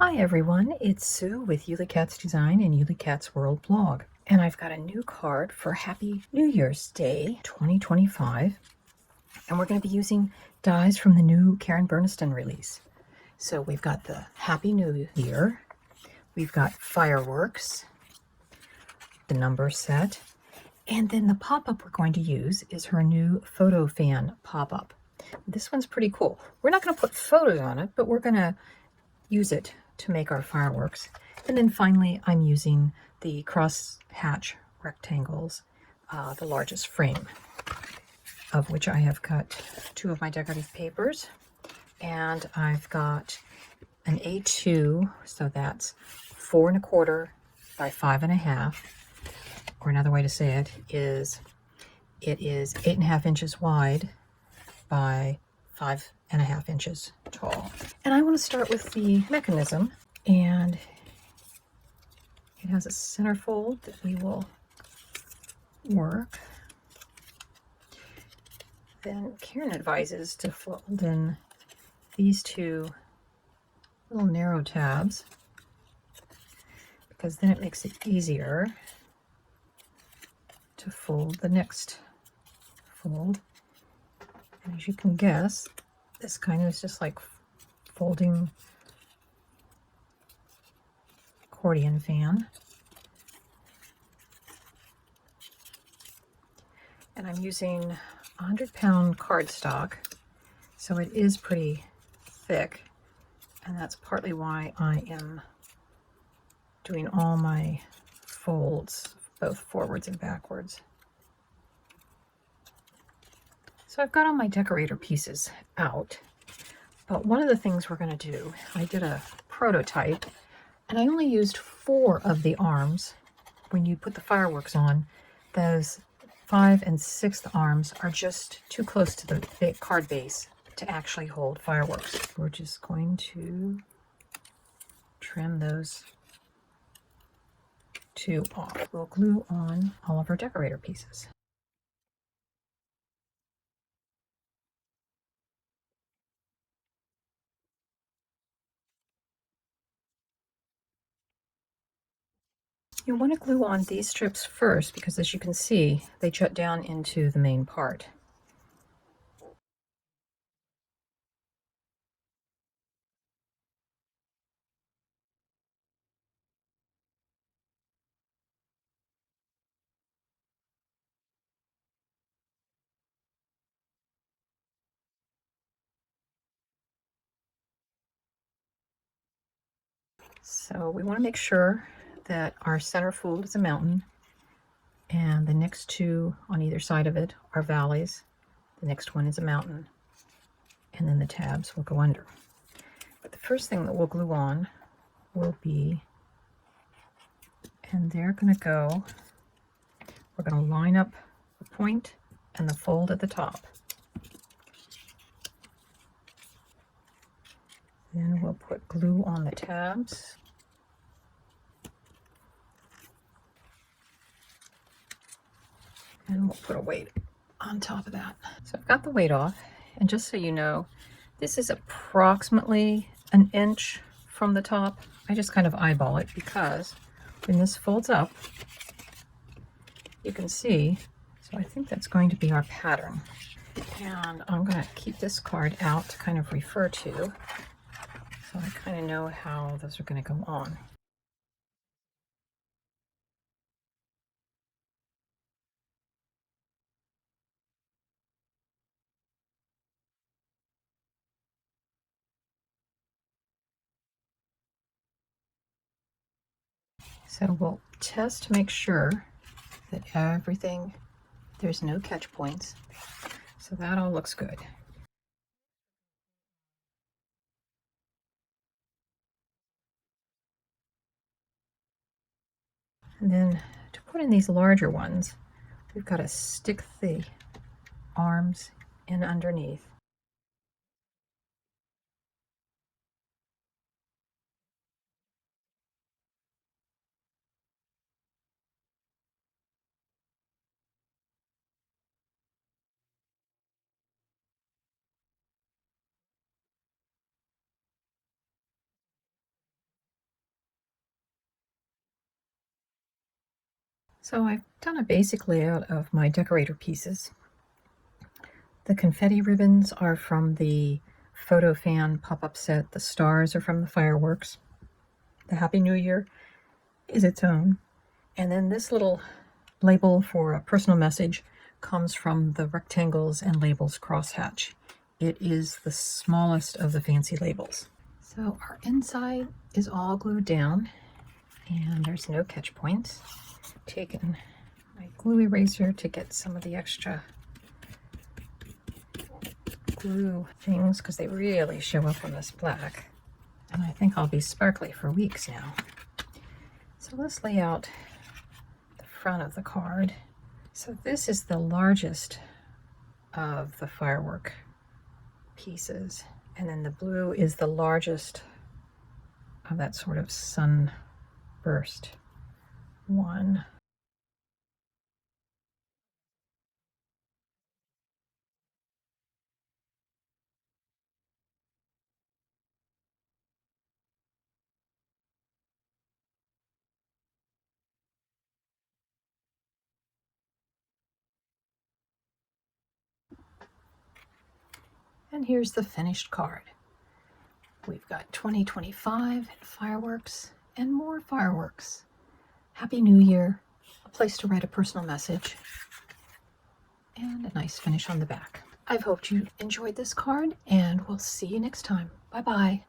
Hi everyone, it's Sue with Ully Cat's Design and Ully Cat's World blog. And I've got a new card for Happy New Year's Day 2025. And we're going to be using dies from the new Karen Berniston release. So we've got the Happy New Year, we've got fireworks, the number set, and then the pop-up we're going to use is her new photo fan pop-up. This one's pretty cool. We're not going to put photos on it, but we're going to use it to make our fireworks. And then finally, I'm using the cross hatch rectangles, the largest frame, of which I have cut 2 of my decorative papers. And I've got an A2, so that's 4 1/4 by 5 1/2. Or another way to say it is 8.5 inches wide by 5 1/2 inches tall. And I want to start with the mechanism, and it has a center fold that we will work. Then Karen advises to fold in these 2 little narrow tabs because then it makes it easier to fold the next fold. And as you can guess, this kind of is just like folding accordion fan. And I'm using 100-pound cardstock, so it is pretty thick, and that's partly why I am doing all my folds both forwards and backwards. So I've got all my decorator pieces out, but one of the things we're going to do, I did a prototype, and I only used 4 of the arms. When you put the fireworks on, those 5 and 6th arms are just too close to the big card base to actually hold fireworks. We're just going to trim those 2 off. We'll glue on all of our decorator pieces. You want to glue on these strips first because, as you can see, they jut down into the main part. So we want to make sure that our center fold is a mountain, and the next 2 on either side of it are valleys. The next one is a mountain, and then the tabs will go under. But the first thing that we'll glue on will be, and they're going to go, we're going to line up the point and the fold at the top. Then we'll put glue on the tabs. And we'll put a weight on top of that. So I've got the weight off, and just so you know, this is approximately 1 inch from the top. I just kind of eyeball it because when this folds up, you can see, so I think that's going to be our pattern. And I'm going to keep this card out to kind of refer to, so I kind of know how those are going to go on. So we'll test to make sure that everything, there's no catch points. So that all looks good. And then to put in these larger ones, we've got to stick the arms in underneath. So I've done a basic layout of my decorator pieces. The confetti ribbons are from the photo fan pop-up set. The stars are from the fireworks. The Happy New Year is its own. And then this little label for a personal message comes from the rectangles and labels crosshatch. It is the smallest of the fancy labels. So our inside is all glued down and there's no catch points. Taken my glue eraser to get some of the extra glue things because they really show up on this black. And I think I'll be sparkly for weeks now. So let's lay out the front of the card. So this is the largest of the firework pieces. And then the blue is the largest of that sort of sunburst one. And here's the finished card. We've got 2025 fireworks and more fireworks. Happy New Year, a place to write a personal message, and a nice finish on the back. I've hoped you enjoyed this card, and we'll see you next time. Bye-bye.